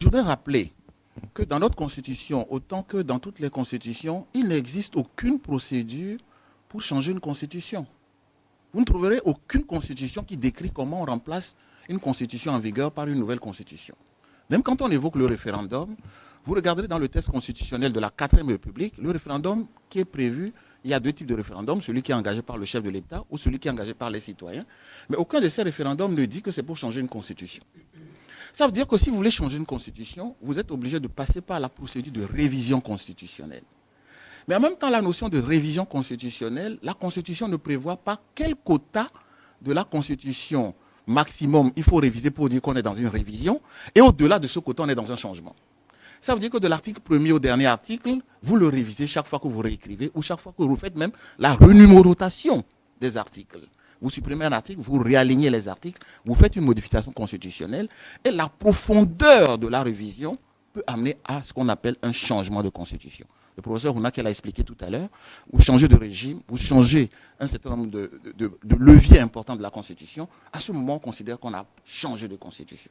Je voudrais rappeler que dans notre Constitution, autant que dans toutes les constitutions, il n'existe aucune procédure pour changer une constitution. Vous ne trouverez aucune constitution qui décrit comment on remplace une constitution en vigueur par une nouvelle constitution. Même quand on évoque le référendum, vous regarderez dans le texte constitutionnel de la 4e République, le référendum qui est prévu, il y a deux types de référendums, celui qui est engagé par le chef de l'État ou celui qui est engagé par les citoyens. Mais aucun de ces référendums ne dit que c'est pour changer une constitution. Ça veut dire que si vous voulez changer une constitution, vous êtes obligé de passer par la procédure de révision constitutionnelle. Mais en même temps, la notion de révision constitutionnelle, la Constitution ne prévoit pas quel quota de la Constitution maximum il faut réviser pour dire qu'on est dans une révision, et au-delà de ce quota, on est dans un changement. Ça veut dire que de l'article 1er au dernier article, vous le révisez chaque fois que vous réécrivez, ou chaque fois que vous faites même la renumérotation des articles. Vous supprimez un article, vous réalignez les articles, vous faites une modification constitutionnelle, et la profondeur de la révision peut amener à ce qu'on appelle un changement de constitution. Le professeur Rounak l'a expliqué tout à l'heure, vous changez de régime, vous changez un certain nombre de leviers importants de la Constitution, à ce moment on considère qu'on a changé de Constitution.